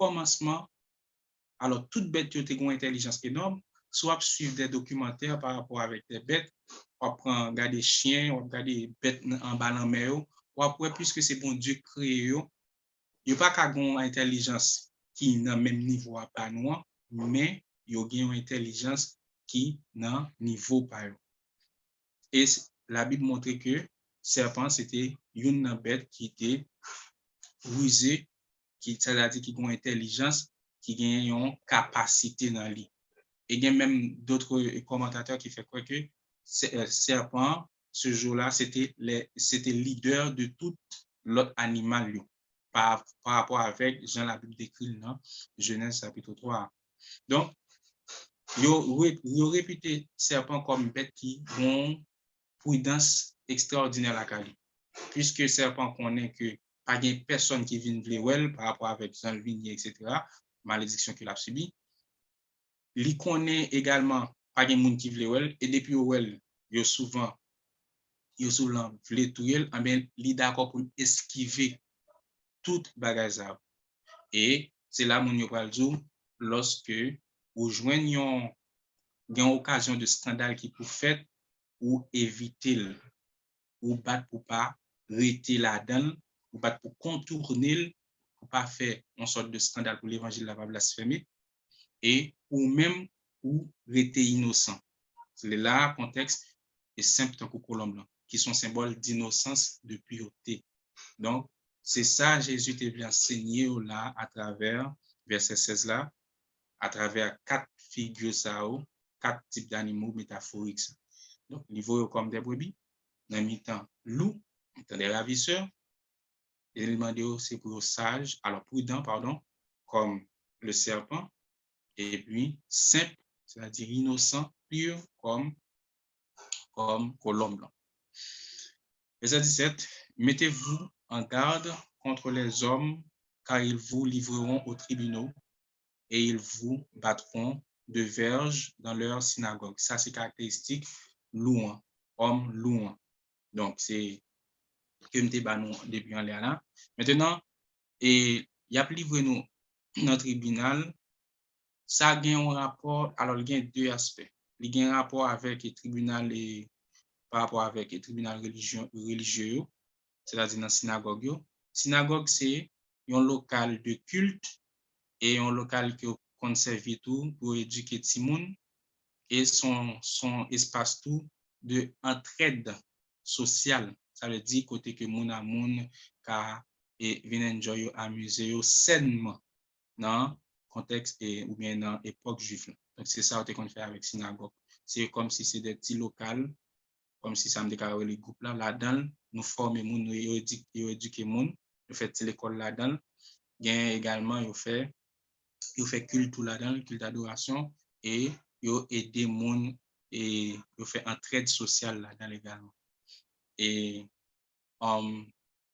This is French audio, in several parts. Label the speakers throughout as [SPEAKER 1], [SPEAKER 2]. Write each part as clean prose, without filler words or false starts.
[SPEAKER 1] commencement, alors toute bête qui a une intelligence énorme, soit suivre des documentaires par rapport avec des bêtes, on prend regarder chiens, on regarde des bêtes en bas en mer, ou après puisque c'est bon Dieu créé, il n'y a pas qu'à une intelligence qui est dans le même niveau à pas nous, mais il y a une intelligence qui est dans le niveau pas. Et la Bible montre que serpent c'était une bête qui était rusée, c'est-à-dire qui a une intelligence, qui a une capacité dans lui. Et il y a même d'autres commentateurs qui font croire que serpent, ce jour-là, c'était leader de tout l'autre animal par rapport avec Jean la Bible décrit dans Genèse chapitre 3. Donc, il y a réputé serpent comme bête qui ont prudence extraordinaire à Cali. Puisque serpent connaît que pas de personne qui vient de well par rapport avec Jean le Vignier, etc., malédiction qu'il a subi. Il connaît également pas de monde qui veut well, et depuis well, il souvent veut tout elle, mais il d'accord pour esquiver toute bagage. Et c'est là mon yo pral dire lorsque vous joignez une occasion de scandale qui pour faire ou éviter ou battre pour pas rester là-dedans, ou battre pour contourner, pour pas faire une sorte de scandale pour l'évangile la pas blasphémer, et ou même ou rester innocent. C'est là contexte est simple tant que colombe blanc, qui sont symboles d'innocence, de pureté. Donc, c'est ça Jésus t'a bien enseigné là à travers verset 16 là, à travers 4 figures ça, 4 types d'animaux métaphoriques. Donc, ils voient comme des brebis, dans mi-temps loup, dans des ravisseurs, et il demande c'est pour sage, alors prudent, pardon, comme le serpent, et puis simple, c'est-à-dire innocent, pur, comme colombe blanc. Verset 17, mettez-vous en garde contre les hommes, car ils vous livreront aux tribunaux et ils vous battront de verge dans leur synagogue. Ça, c'est caractéristique louant, homme louant. Donc, c'est que m'te ba nous depuis en l'air là. Maintenant, et il y a livré nous dans le tribunal, ça a un rapport, alors il y a deux aspects. Il y a un rapport avec le tribunal et par rapport avec le tribunal religieux, c'est-à-dire dans la synagogue. Synagogue, c'est un local de culte et un local qui conserve tout pour éduquer tout le monde et son espace tout de entraide sociale. Ça veut dire côté que moun a moun ka et vient enjoy amuser sainement dans contexte et ou bien dans époque juive. Donc c'est ça qu'on fait avec synagogue. C'est comme si c'est des petits locaux, comme si ça me déclare les groupes là-dedans, nous former moun, nous éduquer moun, nous fait l'école là-dedans. Bien également il fait culte là-dedans, culte d'adoration et il aider moun et il fait entraide sociale là-dedans également. Et en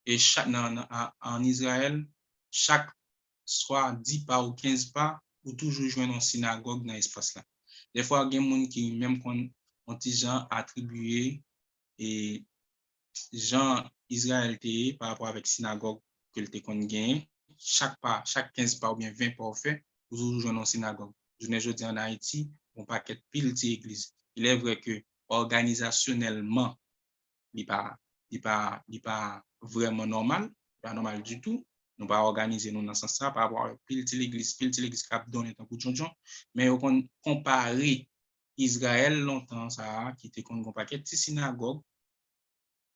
[SPEAKER 1] Israël, chaque soit 10 pas ou 15 pas, ou toujours joindre une synagogue dans l'espace là. Des fois, il y a des gens qui même ont des gens attribués et Jean Israël par rapport avec synagogue que le qu'on gagne, chaque 15 pas ou bien 20 pas au fait, vous toujours joindre une synagogue. Je dis en Haïti, on paquet pile d'église. Il est vrai que organisationnellement, il n'est pas vraiment normal, pas normal du tout. Nous pas organiser nous dans ce sens par rapport à pile l'église qui a donné un coup de jonjon, mais on comparer Israël longtemps ça qui était comme un paquet de synagogue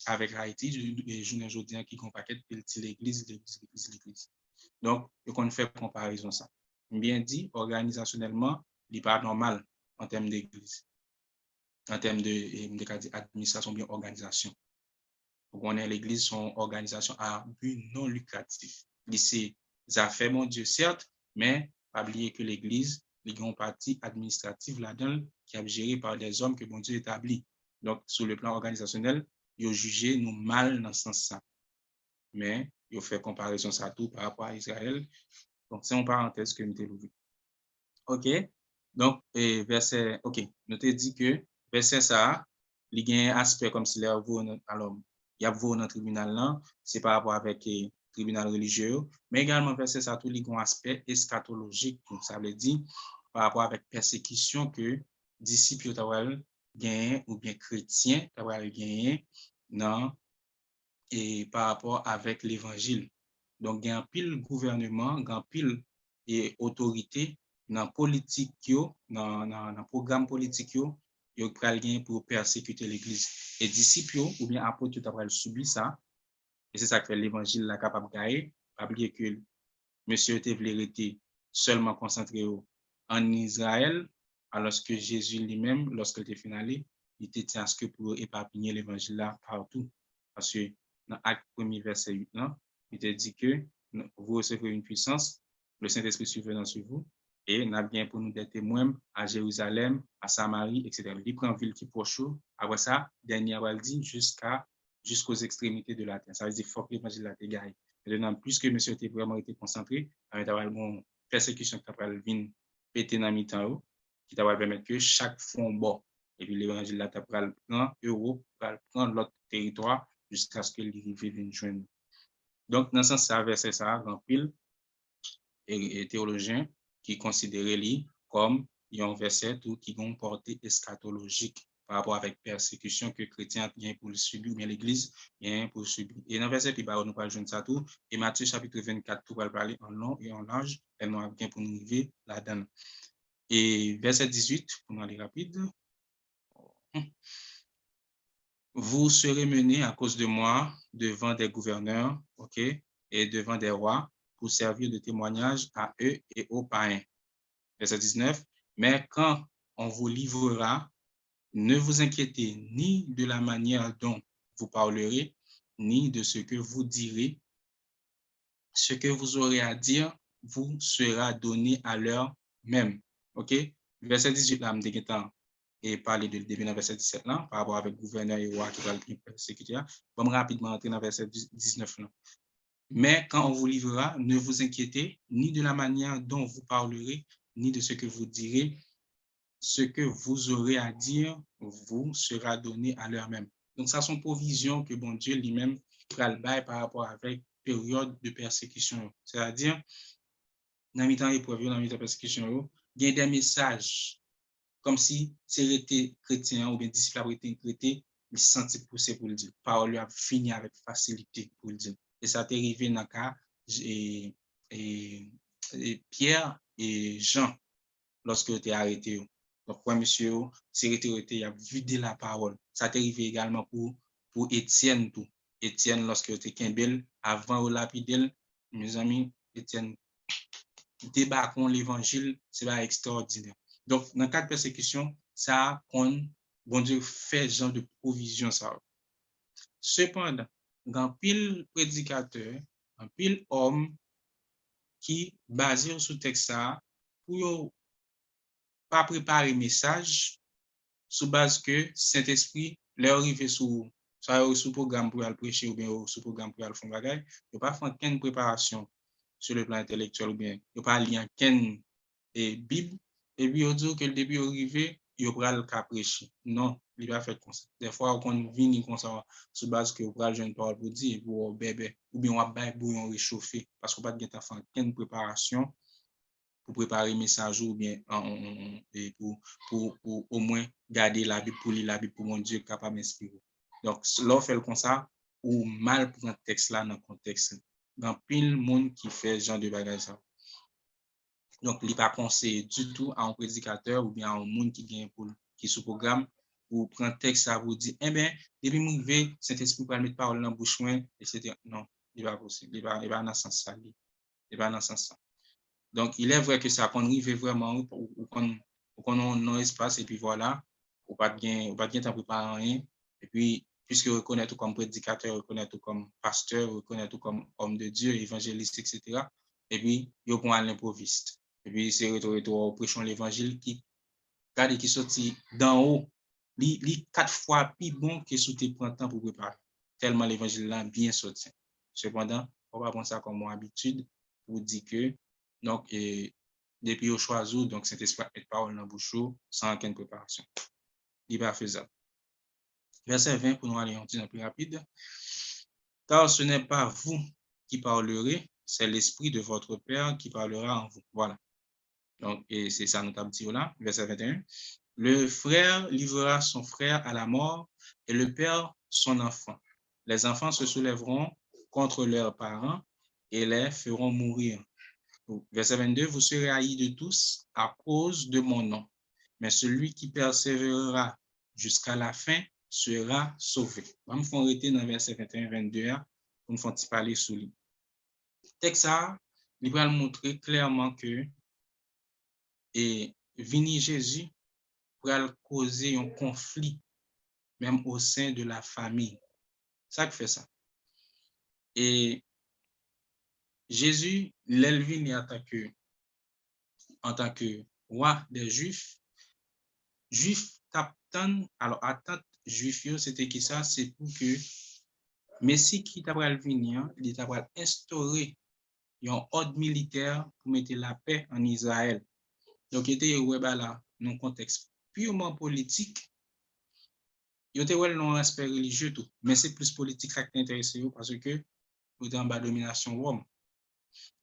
[SPEAKER 1] avec Haïti je ne dis qui un paquet pile l'église. Donc on fait comparaison ça. Bien dit organisationnellement, il n'est pas normal en termes d'église. En termes de administration bien organisation. On est l'église son organisation à but non lucratif. C'est ça fait mon Dieu certes, mais pas oublier que l'église il y a une partie administrative là-dedans qui est gérée par des hommes que bon Dieu établit. Donc sur le plan organisationnel, il a jugé nous mal dans ce sens-là. Mais il fait comparaison ça tout par rapport à Israël. Donc c'est une parenthèse que nous t'ai vu. OK? Donc verset OK, nous t'ai dit que verset ça, il y a un aspect comme si alors il y a vous dans le tribunal là, c'est par rapport avec tribunal religieux, mais également verset ça tout li gon aspect eschatologique, ça veut dire par rapport avec persécution que disciples t'awal gagné ou bien chrétiens t'awal gagné non et par rapport avec l'évangile. Donc, il y a un pile gouvernement, il y a un pile et autorité dans la politique, dans le programme politique, il y a pour persécuter l'Église. Et disciples, ou bien apôtres, tu as subi ça. Et c'est ça que fait l'évangile là capable de gagner. Pas oublier que monsieur était vérité seulement concentré en Israël, alors que Jésus lui-même, lorsqu'il était finalé, il était à ce que pour éparpigner l'évangile là partout. Parce que dans Acte 1er, verset 8, là, il te dit que vous recevrez une puissance, le Saint-Esprit survenant sur vous, et n'a bien pour nous des témoins à Jérusalem, à Samarie, etc. Il prend ville qui proche, après ça, dernier va le dire jusqu'aux extrémités de la terre. Ça veut dire faut que l'évangile là t'égare. Maintenant, puisque monsieur était vraiment été concentré, avec une persécution qui va venir péter dans le temps, qui va permettre que chaque fond bon, et puis l'évangile là, tu vas le prendre, Europe, va prendre l'autre territoire, jusqu'à ce que l'arrivée vienne joindre. Donc, dans ce sens, ça, verset ça, en pile, et théologiens qui considéraient lui comme un verset qui a une portée eschatologique par rapport avec persécution que les chrétiens viennent pour le subir, ou bien l'Église vient pour le subir. Et dans le verset, puis, nous parlons de ça tout, et Matthieu chapitre 24, tout va parler en long et en large, et nous avons bien pour nous arriver là-dedans. Et verset 18, pour nous aller rapide. Vous serez menés à cause de moi devant des gouverneurs, ok, et devant des rois pour servir de témoignage à eux et aux païens. Verset 19. Mais quand on vous livrera, ne vous inquiétez ni de la manière dont vous parlerez, ni de ce que vous direz. Ce que vous aurez à dire vous sera donné à l'heure même. Ok? Verset 18 là, et parler de début dans verset 17 là, par rapport avec gouverneur et roi qui va le persécuter. Vamos rapidement entrer dans verset 19 là. Mais quand on vous livrera, ne vous inquiétez ni de la manière dont vous parlerez, ni de ce que vous direz. Ce que vous aurez à dire vous sera donné à l'heure même. Donc, ça sont provisions que bon Dieu lui-même fera le bail par rapport avec période de persécution. C'est-à-dire, dans le temps épreuve, dans le temps de persécution, il y a des messages comme si c'était chrétien ou bien disciple a été chrétien, il se sentit poussé pour le dire. Parole a fini avec facilité pour le dire. Et ça t'est arrivé dans le cas et Pierre et Jean lorsque tu es arrêté. Donc, ouais, monsieur, c'est arrêté, il a vidé la parole. Ça t'est arrivé également pour Étienne tout. Étienne, lorsque tu es Kimbel, avant au lapidel, mes amis, Étienne, débat contre l'évangile, c'est pas extraordinaire. Donc, dans le cas de persécution, ça, bon Dieu, fait genre de provision, ça. Cependant, un pile prédicateur, un pile homme qui, basé sur texte ça, pour pas préparer message, sous base que Saint-Esprit, leur arrivé sous programme pour aller prêcher ou bien sous programme pour aller faire bagage, il pas faire aucune préparation sur le plan intellectuel ou bien, il pas lire aucune Bible, et puis on dit que le début arrivé, il va le cas prêcher. Non, il va faire comme ça. Des fois, on vient comme ça, sur base que vous prenez une parole pour dire, pour bébé, ou bien on va faire bouillon réchauffé, parce qu'on va pas faire aucune préparation pour préparer message ou bien pour au moins garder la Bible pour lire la Bible pour mon Dieu capable d'inspirer. Donc, là, fait comme ça, ou mal pour un texte là dans le contexte. Dans pile monde qui fait ce genre de bagage. Donc, il n'est pas conseillé du tout à un prédicateur ou bien à un monde qui sous programme pour prendre texte à vous dire, eh bien, depuis mon V, Saint-Esprit pour mettre parole dans la bouche, etc. Non, il n'est pas possible. Il n'est pas dans ce sens-là. Il n'est pas dans ce sens-là. Donc, il est vrai que ça qu'on arrive vraiment ou qu'on a un espace et puis voilà, ou pas bien temps préparer rien. Et puis, puisque reconnaître comme prédicateur, reconnaître comme pasteur, reconnaître comme homme de Dieu, évangéliste, etc. Et puis, il prend à l'improviste. Et puis, c'est retour prêchons l'évangile qui sortit d'en haut, li 4 fois plus bon que sous tes printemps pour préparer. Tellement l'évangile là bien sorti. Cependant, on va prendre ça comme habitude pour dire que donc, depuis au choisi, donc cet esprit est parole dans bouche sans aucune préparation. Il va faisable. Verset 20 pour nous aller un petit peu plus rapide. Car ce n'est pas vous qui parlerait, c'est l'esprit de votre Père qui parlera en vous. Voilà. Donc, et c'est ça nous dit là, verset 21. Le frère livrera son frère à la mort et le père son enfant. Les enfants se soulèveront contre leurs parents et les feront mourir. Verset 22, vous serez haïs de tous à cause de mon nom, mais celui qui persévérera jusqu'à la fin sera sauvé. On va arrêter dans verset 21-22 pour nous parler sur lui. Texte ça, il va montrer clairement que et vini Jésus pour causer un conflit même au sein de la famille. Ça qui fait ça. Et Jésus l'élevine en tant que roi des Juifs. Juifs captain, alors attente Juif c'était qui ça? C'est pour que Messie qui t'a venir, il t'a instaurer un ordre militaire pour mettre la paix en Israël. Donc, il était là, dans un contexte purement politique. Il était dans un aspect religieux, tout, mais c'est plus politique qui intéresse parce que vous êtes en bas de domination Rome.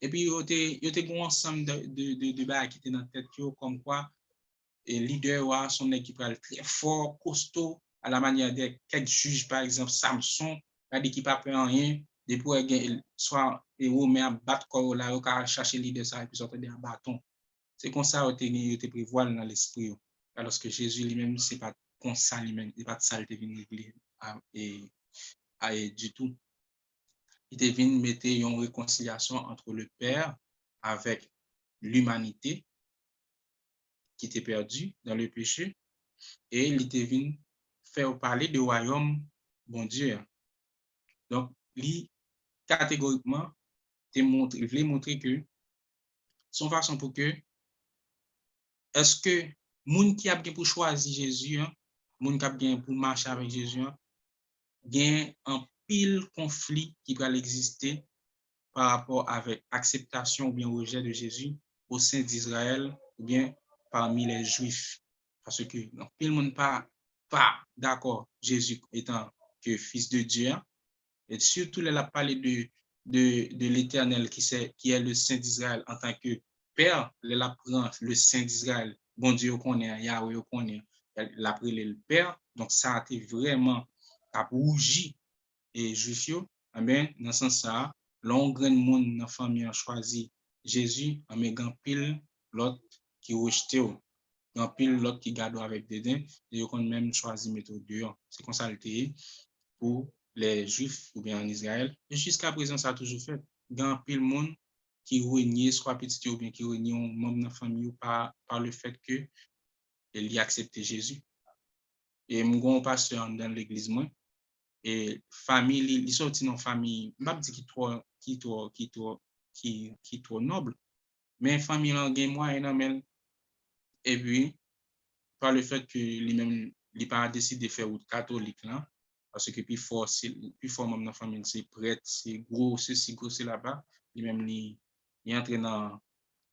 [SPEAKER 1] Et puis, il y a un ensemble de débats qui étaient dans la tête, comme quoi les leaders sont équipe très fort, costaud, à la manière de quelques juges, par exemple, Samson, qui n'a pas rien, depuis soit héros, mais à battre corps là, il a cherché leader ça et puis sortir un bâton. C'est comme ça que tu es prévu dans l'esprit. Alors que Jésus lui-même, ce n'est pas comme ça lui-même, il n'est pas de ça, il est venu et du tout. Il est venu mettre une réconciliation entre le Père avec l'humanité qui était perdue dans le péché et il était venu faire parler du royaume bon Dieu. Donc, lui, catégoriquement, il voulait montrer que son façon pour que est-ce que moun qui a bien pour choisir Jésus, moun qui a bien pour marcher avec Jésus, gagne un pile conflit qui va exister par rapport avec acceptation ou bien rejet de Jésus au sein d'Israël ou bien parmi les Juifs. Parce que pile monde pas d'accord Jésus étant que fils de Dieu. Et surtout, elle a parlé de l'Éternel qui est le Saint d'Israël en tant que Père, elle apprend le Saint d'Israël. Bon Dieu, on connaît, Yahweh, on connaît. Elle a pris le Père. Donc, ça a été vraiment à bougie et juif. Amen. Dans ce sens-là, l'on grand monde dans la famille a choisi Jésus, mais grand pile l'autre qui rejeté, grand pile l'autre qui garde avec dédain, et on même choisi méthode dehors. C'est comme ça le pour les Juifs ou bien en Israël. Et jusqu'à présent, ça a toujours fait. Grand pile monde qui renie soit petit ou bien qui renie un membre de la famille par le fait que il y a accepté Jésus. Et mon pasteur dans l'église, moi, et famille, il sorti dans famille, je ne dis pas qui trop noble, mais famille en gain moyen, et puis, par le fait que lui-même, il n'a pas décidé de faire route catholique, là, parce que plus fort même dans la famille, c'est prêtre, c'est gros, c'est là-bas, lui-même, il entre dans,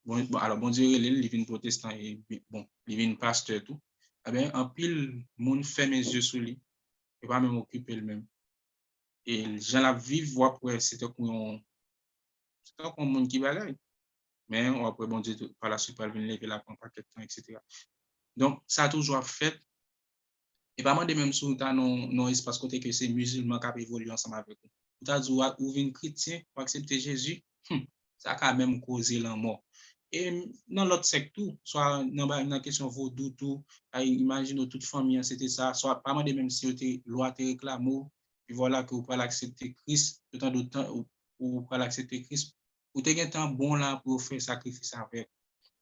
[SPEAKER 1] bon, alors, bon Dieu, il vient protestant, et bon, il vient pasteur, tout. Eh bien, en pile, monde fait mes yeux sur lui, il va même occuper lui-même. Et j'en la vivre, voir pour c'était comme un monde qui balaye. Mais après, bon Dieu, par la suite, il vient lever la pompe à quelqu'un, etc. Donc, ça a toujours fait. Et pas moi de même sur non espace côté que c'est musulman qui évolué ensemble avec nous. Vous avez dit, ou vin chrétien pour accepter Jésus, ça a quand même causé la mort. Et dans l'autre secteur, soit dans la question vaudou, tout, imagine toute famille, c'était ça, soit pas mal de même si vous loi te réclame, puis voilà que vous pouvez accepter Christ, autant de temps où vous pouvez accepter Christ, vous avez un temps bon là pour faire sacrifice avec.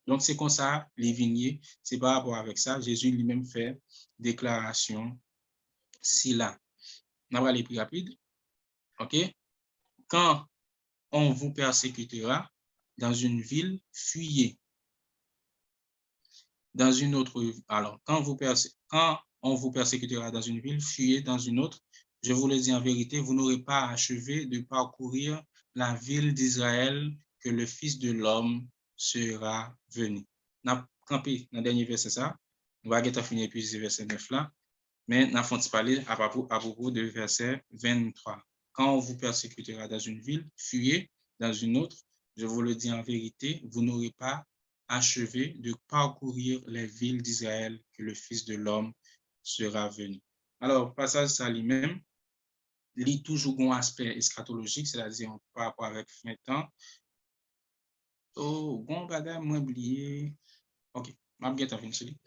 [SPEAKER 1] Donc, c'est comme ça, les vigniers, c'est par rapport avec ça, Jésus lui-même fait déclaration, si là. On va aller plus rapide. OK? Quand on vous persécutera dans une ville, fuyez. Dans une autre, alors, quand on vous persécutera dans une ville, fuyez dans une autre. Je vous le dis en vérité, vous n'aurez pas achevé de parcourir la ville d'Israël que le Fils de l'homme sera venu. On a campé dans le dernier verset ça. On va finir puis verset 9 là. Mais on a parlé à propos de verset 23. quand on vous persécutera dans une ville, fuyez dans une autre. Je vous le dis en vérité, vous n'aurez pas achevé de parcourir les villes d'Israël que le Fils de l'homme sera venu. Alors, passage ça lui-même, lit toujours un aspect eschatologique, c'est-à-dire par rapport avec fin de temps. Oh, bon bagage, moi oublié. OK, m'a bien t'as fini celui.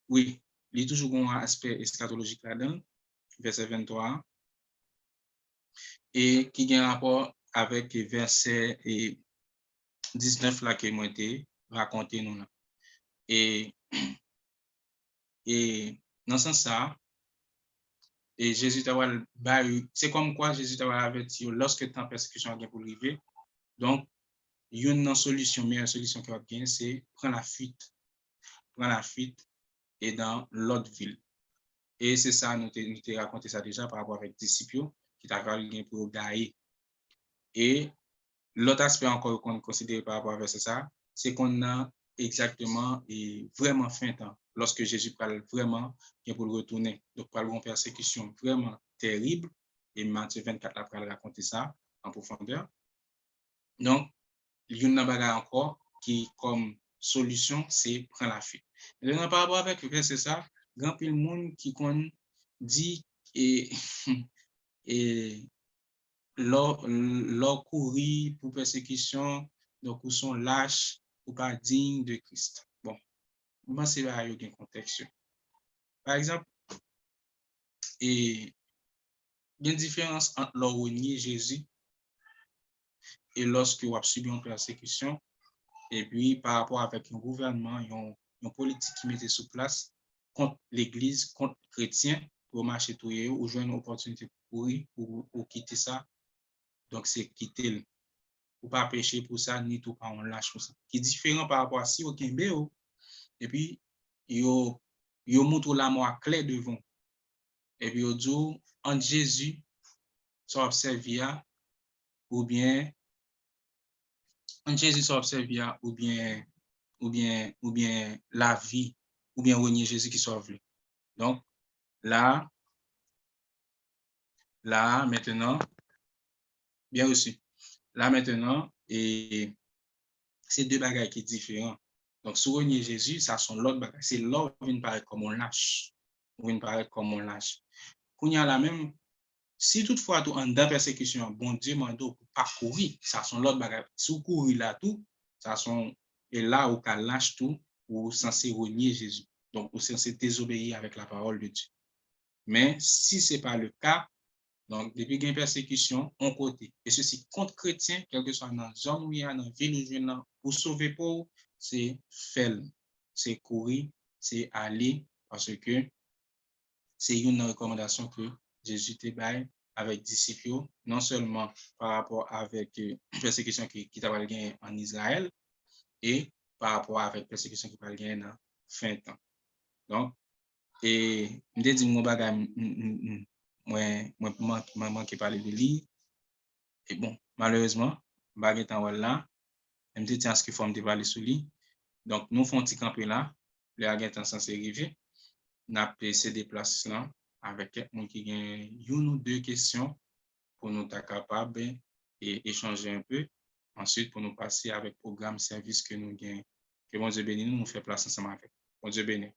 [SPEAKER 1] Oui, lit toujours un aspect eschatologique là-dedans, verset 23, et qui a un rapport avec verset 19 là que moi été raconté nous là. Et dans ce sens ça, et Jésus t'a c'est comme quoi Jésus t'a averti lorsque temps persécution vient pour arriver. Donc une solution, meilleure solution qui va bien, c'est prendre la fuite et dans l'autre ville. Et c'est ça, nous t'ai raconté ça déjà par rapport avec disciples qui t'a gagné pour gagner. Et l'autre aspect encore qu'on considère par rapport à ça, c'est qu'on a exactement et vraiment fin temps. Lorsque Jésus parle vraiment, il pour le retourner. Donc, par une persécution vraiment terrible. Et Matthieu 24 après raconter ça en profondeur. Donc, il y a une bagarre encore qui, comme solution, c'est prendre la fuite. Et par rapport avec c'est ça, grand pile monde qui dit et leur courir pour persécution, donc ils sont lâches ou pas dignes de Christ. Bon, moi c'est là il y a un contexte. Par exemple, et il y a une différence entre leur renier Jésus et lorsque vous avez subi une persécution, et puis par rapport avec un gouvernement, une politique qui mettait sous place contre l'Église, contre les chrétiens, pour marcher tout ou jouer une opportunité pour courir, pour quitter ça. Donc c'est quitter ou pas pécher pour ça, ni tout pas on lâche pour ça. Qui est différent par rapport à si au Kimbéo. Et puis, yo montre la mort claire devant. Et puis, yo dit, en Jésus, ça observe ou bien, en Jésus, ça observe ou bien la vie, ou bien renier Jésus qui sauve. Donc, là, maintenant, bien reçu. Là, maintenant, et c'est deux bagages qui sont différents. Donc, si renier Jésus, ça sont l'autre bagage. C'est l'autre qui vient paraître comme on lâche. Vient paraître comme on lâche. Qu'on y a la même, si toutefois, tout en dans persécution, bon Dieu m'a dit pour pas courir, ça sont l'autre bagage. Si vous courez là tout, ça sont, et là, où qu'à lâche tout, ou censé renier Jésus. Donc, vous censé désobéir avec la parole de Dieu. Mais si ce n'est pas le cas, donc, depuis qu'il y a une persécution, on côté. Et ceci contre chrétien, quel que soit dans la zone où il y a, dans la ville où il y a, pour sauver pour, c'est faire, c'est courir, c'est aller, parce que c'est une recommandation que Jésus te baille avec disciples, non seulement par rapport avec persécution qui t'a gagné en Israël, et par rapport avec persécution qui t'a gagné dans fin de temps. Donc, et je me dis, mon bagage, moi, manqué parler de lui. Et bon, malheureusement, baguette en là, je me dis, tiens, ce qu'il faut me parler sur lui. Donc, nous faisons un petit camp là, les baguettes sont censés arriver. Nous avons placé des places là avec quelqu'un qui a une ou deux questions pour nous être capables et échanger un peu. Ensuite, pour nous passer avec le programme service que nous gagnons. Que bon Dieu bénisse, nous fait place ensemble avec. Bon Dieu bénisse.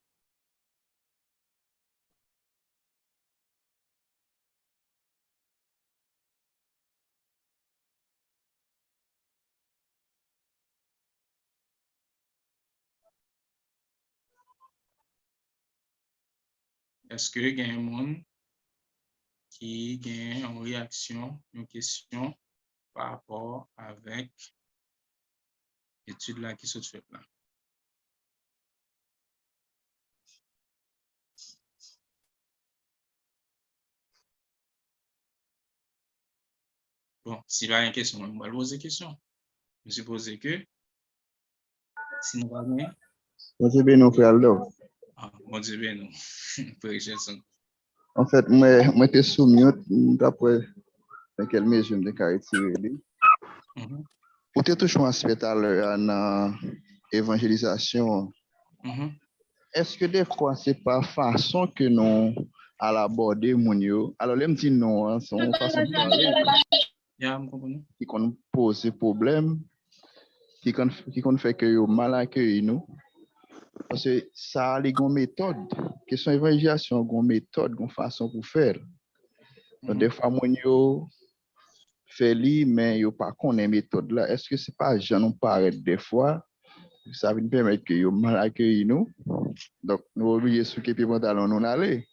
[SPEAKER 1] Est-ce que il y a un monde qui a une réaction, une question par rapport avec l'étude là qui se fait là? Bon, s'il y a une question, on va poser une question. Je suppose que si nous avons rien.
[SPEAKER 2] Bon Dieu béni, frère Aldo.
[SPEAKER 1] Ah, bon Dieu béni, frère Gelson.
[SPEAKER 2] En fait, moi, j'étais soumis d'après quelle mesure je me retirer. Pour te toucher un aspect à l'heure dans l'évangélisation, est-ce que des fois, c'est pas façon que nous à l'aborder moun yo. Alors les petits non, hein, sont façon de parler qui qu'on pose problème, qui qu'on fait que yo mal accueilli nous. Parce que ça a une méthode, question évangélisation, une méthode, une façon pour faire. Donc des fois moun yo fait li mais yo pas connaît méthode là. Est-ce que c'est pas j'en nous paraît des fois ça va nous permettre que yo mal accueilli nous. Donc nous obligés sous que pantalon nous aller.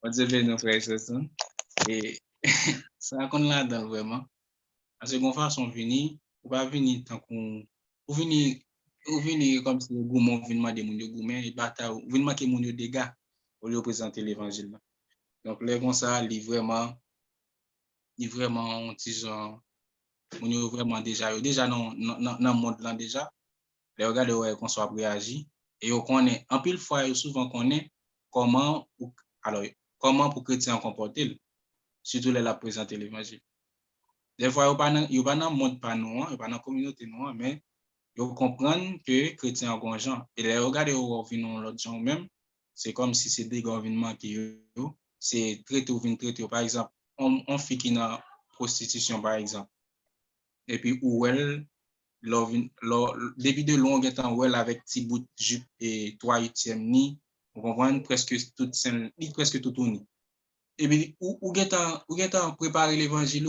[SPEAKER 1] On dit nos frères et sœurs. Et ça qu'on là-dedans vraiment. Parce que qu'on façon venir, ou pas venir tant qu'on ou venir comme si le gourmand vient demander mon gourmand et bataille, ou venir marquer mon dégâts au lieu de présenter l'évangile. Donc là comme ça, il vraiment un petit genre on vraiment déjà dans le monde là déjà. Les regarder ouais qu'on soit réagi et on connaît en pile fois souvent connaît comment pour chrétien comporter surtout les la présenter l'évangile. Des fois yo pas dans monde pas nous, yo pas dans communauté nous mais yo comprendre que chrétien gon gens et les regarder au vinn l'autre gens même c'est comme si c'est des gouvernements qui c'est traiter par exemple on fait qui dans prostitution par exemple et puis où elle depuis de long temps où elle avec petit bout de jupe et 3/8 ni on comprend presque tout ni et puis où getan préparer l'évangile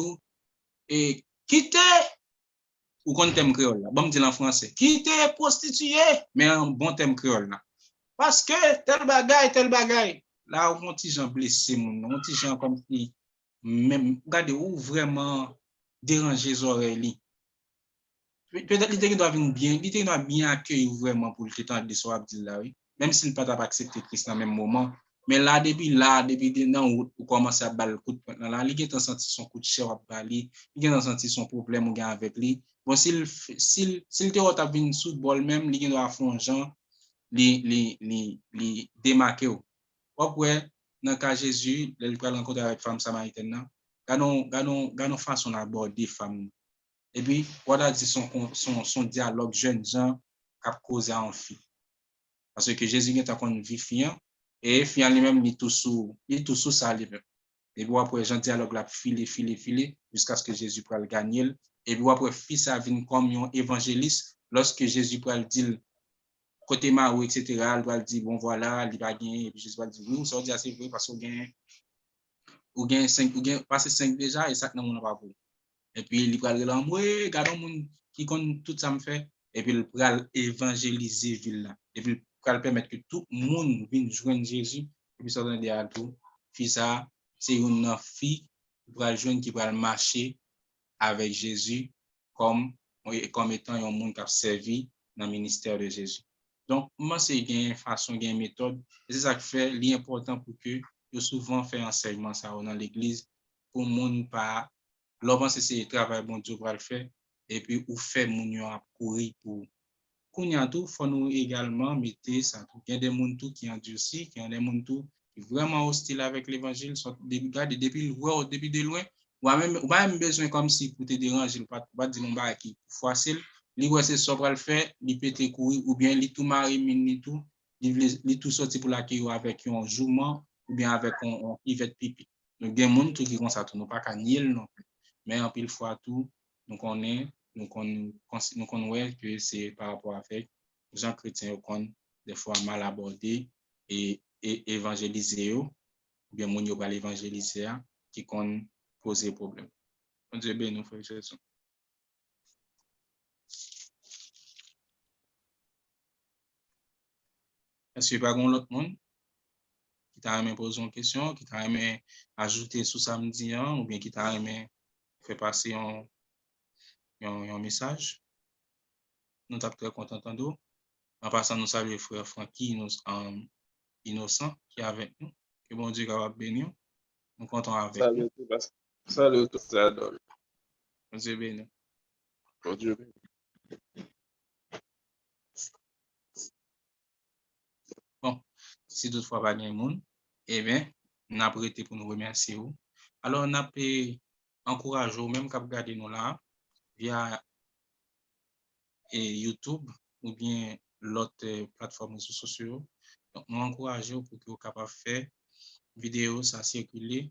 [SPEAKER 1] et quitter ou qu'on thème créole là bon me dire en français quitter prostituée mais en bon thème créole là parce que tel bagaille là on petit gens blessé mon petit gens comme si même regardez où vraiment déranger les oreilles peut-être l'idée doit venir bien l'idée doit bien accueillir vraiment pour le temps de soir là oui même s'il pas accepter Christ dans le même moment mais là depuis dans route pour commencer à balle coup de poing là il a senti son coup de chair à baler il a senti son problème ou avec lui bon s'il te rota venir sous bol même il doit faire genre les démarquer ou ouais dans cas Jésus il va rencontrer avec femme samaritaine ganon façon d'aborder femme et puis voilà dit son dialogue jeune gens a causé en fille parce que Jésus est encore une vie fiant et fiant lui-même il tout sous ça lui-même et puis après Jean dialogue là filer jusqu'à ce que Jésus pourra le gagner et puis après fils ça vient comme un évangéliste lorsque Jésus pourra le dire côté Marou etc. il va dire bon voilà il va gagner et puis Jésus va dire nous ça dit assez vrai parce qu'on gagne 5 ou gagne passer 5 déjà et ça que non pas pour et puis il va dire ouais gardons monde qui compte tout ça me fait et puis il va évangéliser ville là et puis il va permettre que tout le monde vienne joindre Jésus et puis ça donne à tout fils ça c'est une fille qui va joindre qui va marcher avec Jésus comme étant un monde qui a servi dans le ministère de Jésus. Donc moi c'est une façon une méthode et c'est ça qui fait l'important pour que je souvent fait enseignement ça dans l'église pour monde pas l'homme c'est le travail bon Dieu va le faire et puis ou fait moun yo a courir pour kounya tout faut nous également mettre ça tout il y a des monde tout qui endurci qui ont des monde tout qui vraiment hostile avec l'évangile sont regarder depuis de loin ou même besoin comme si pour te déranger pas dire mon ba qui facile li ouais c'est ça pour le faire li péter courir ou bien li tout mari mini tout li tout sorti pour la qui avec un jourment ou bien avec un yvette pipi donc des monde tout qui comme ça tout nous pas qu'à nier non plus mais en pile fois tout donc on voit que c'est par rapport avec les gens chrétiens qu'on des fois mal abordé et évangéliser ou bien mon yo pas l'évangéliser qui qu'on poser problème. On dit bien nous frères et sœurs. Est-ce qu'il y a pas l'autre monde qui t'a aimé poser une question, qui t'a aimé ajouter sous samedi ou bien qui t'a aimé faire passer un message? Nous sommes très contents d'entendre. En passant, nous saluons le frère Francky innocent qui est avec nous. Que bon Dieu va bénir. Nous comptons avec
[SPEAKER 3] nous. Salut tout ça.
[SPEAKER 1] Bon Dieu bénir.
[SPEAKER 3] Bon Dieu.
[SPEAKER 1] Bon, si toutefois pas bien monde, eh bien, nous avons été pour nous remercier. Alors, on a pu encourager même qu'à regarder nous là via YouTube ou bien l'autre plateforme réseaux sociaux. Donc, nous encourageons pour que vous capable de faire vidéo, ça circuler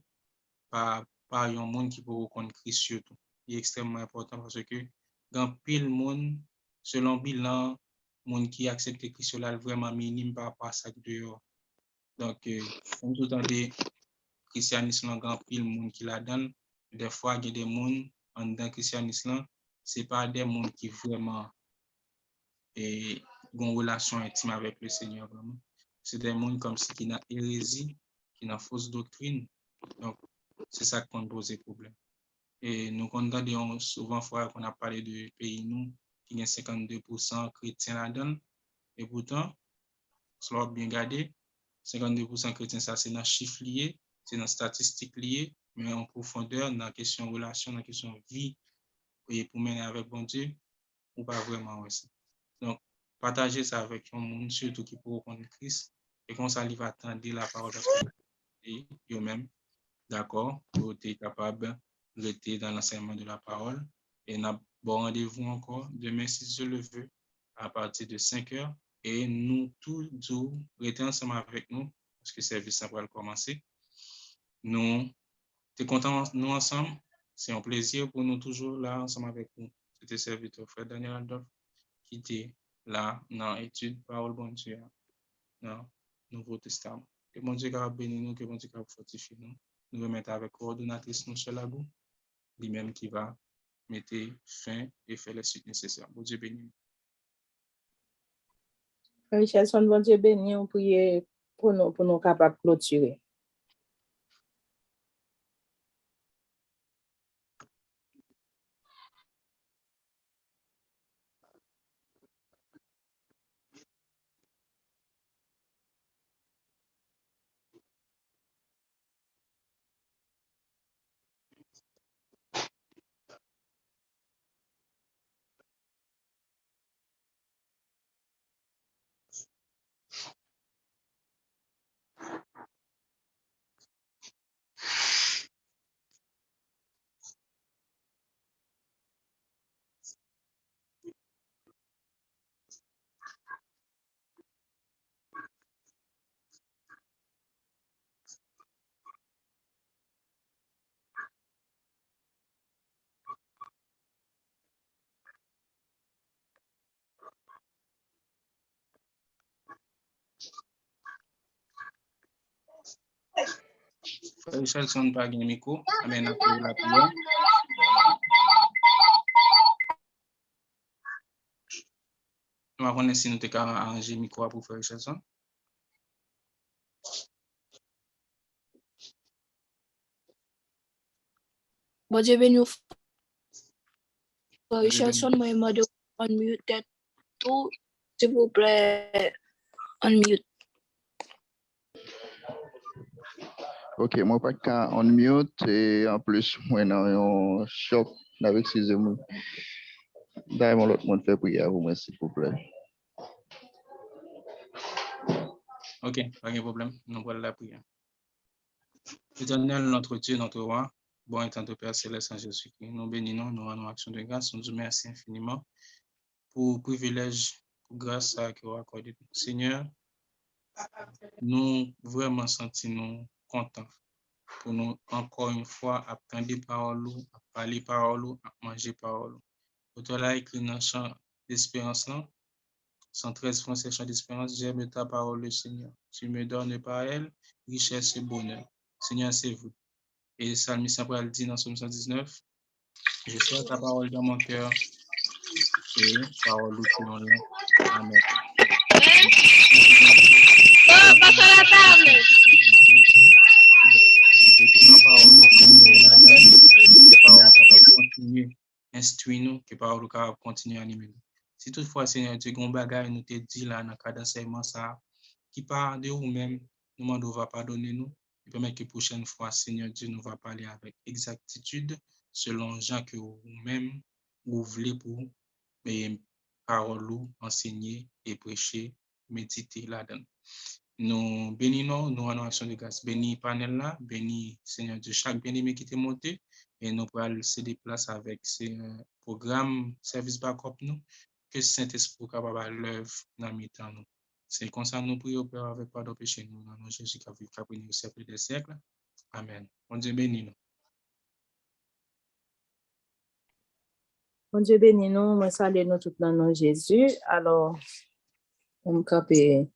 [SPEAKER 1] par un monde qui peut reconnaître Christ surtout. Il est extrêmement important parce que dans pile monde, selon bilan, monde qui accepte Christ là vraiment minime par rapport à ça dehors. Donc, on tout temps des christianisme grand pile monde qui la donne. Des fois, il y a des monde en dans christianisme, c'est pas des monde qui vraiment et une relation intime avec le Seigneur vraiment. C'est des mondes comme si qui n'a hérésie, qui n'a fausse doctrine. Donc, c'est ça qui pose problème. Et nous entendons souvent fois qu'on a parlé de pays nous qui ont 52% chrétiens là-dedans. Et pourtant, cela bien gardé, 52% chrétiens, ça c'est dans chiffre lié, c'est dans statistique lié, mais en profondeur, dans la question relation, dans la question vie, et pour mener avec bon Dieu, ou pas vraiment aussi. Donc, partager ça avec un monde, surtout qui peut connaître Christ, et qu'on s'arrive à attendre la parole et eux-mêmes, d'accord, pour être capable de rester dans l'enseignement de la parole. Et nous avons bon rendez-vous encore demain, si je le veux, à partir de 5 heures. Et nous, toujours, restez ensemble avec nous, parce que le service va commencer. Nous, sommes contents, nous ensemble. C'est un plaisir pour nous toujours là, ensemble avec vous. C'était serviteur frère Daniel Adolphe, qui était là dans l'étude parole bon Dieu, dans le Nouveau Testament. Que bon Dieu va bénir nous, que bon Dieu va fortifier nous. Nous remettre avec coordonnatrice nous sur la boue, lui-même qui va mettre fin et faire les suites nécessaires. Bon Dieu béni.
[SPEAKER 4] Richardson, bon Dieu béni, on prie pour nous capables de clôturer.
[SPEAKER 1] Richardson pas gagné micro, mais n'a pas la prière. Nous avons essayé de nous arranger le micro pour faire Richardson.
[SPEAKER 5] Bon Dieu béni, Richardson, moi, m'a de unmute tout, s'il vous plaît, unmute.
[SPEAKER 2] Ok, moi pas qu'à on mute et en plus moi dans un choc avec ces mots. D'ailleurs l'autre monde fait prière pour moi s'il vous plaît.
[SPEAKER 1] Ok, pas de problème, nous voilà la prière. Éternel, notre Dieu, notre roi, bon étant de Père céleste en Jésus-Christ, nous bénissons, nous rendons action de grâce, nous remercions infiniment pour le privilège, pour grâce à que vous accordez. Seigneur, nous vraiment sentons contents pour nous encore une fois apprendre des paroles, à parler paroles, à manger paroles. Pour toi là, écrit dans le champ d'espérance, 113 Français champ d'espérance, j'aime ta parole, le Seigneur. Tu me donnes par elle richesse et bonheur. Seigneur, c'est vous. Et Psalmiste après dit dans Psaume 119, je sers ta parole dans mon cœur et parole qui en l'air. Amen. Instruis-nous, que parole capable continuer à animer nous. Si toutefois, Seigneur Dieu, gon bagay nous te dit là dans le cadre d'enseignement ça, qui part de vous-même, nous demandons va pardonner nous, et permettre que prochaine fois, Seigneur Dieu, nous va parler avec exactitude, selon Jean que vous-même, vous voulez pour parole enseigner et prêcher, méditer là-dedans. Nous bénissons, nous rendons action de grâce. Bénis panel là, bénis Seigneur Dieu, chaque bien-aimé qui est monté, et nous pourrons laisser des places avec ces programmes, service backup nous, que Saint-Esprit capable à l'œuvre dans mi-temps nous. C'est comme ça nous prions, Père, avec pardon péché nous, dans nos Jésus qui a vécu au siècle des siècles. Amen. Bon Dieu béni nous.
[SPEAKER 4] Bon Dieu béni nous, moi salue nous tout dans nom Jésus. Alors, on me camper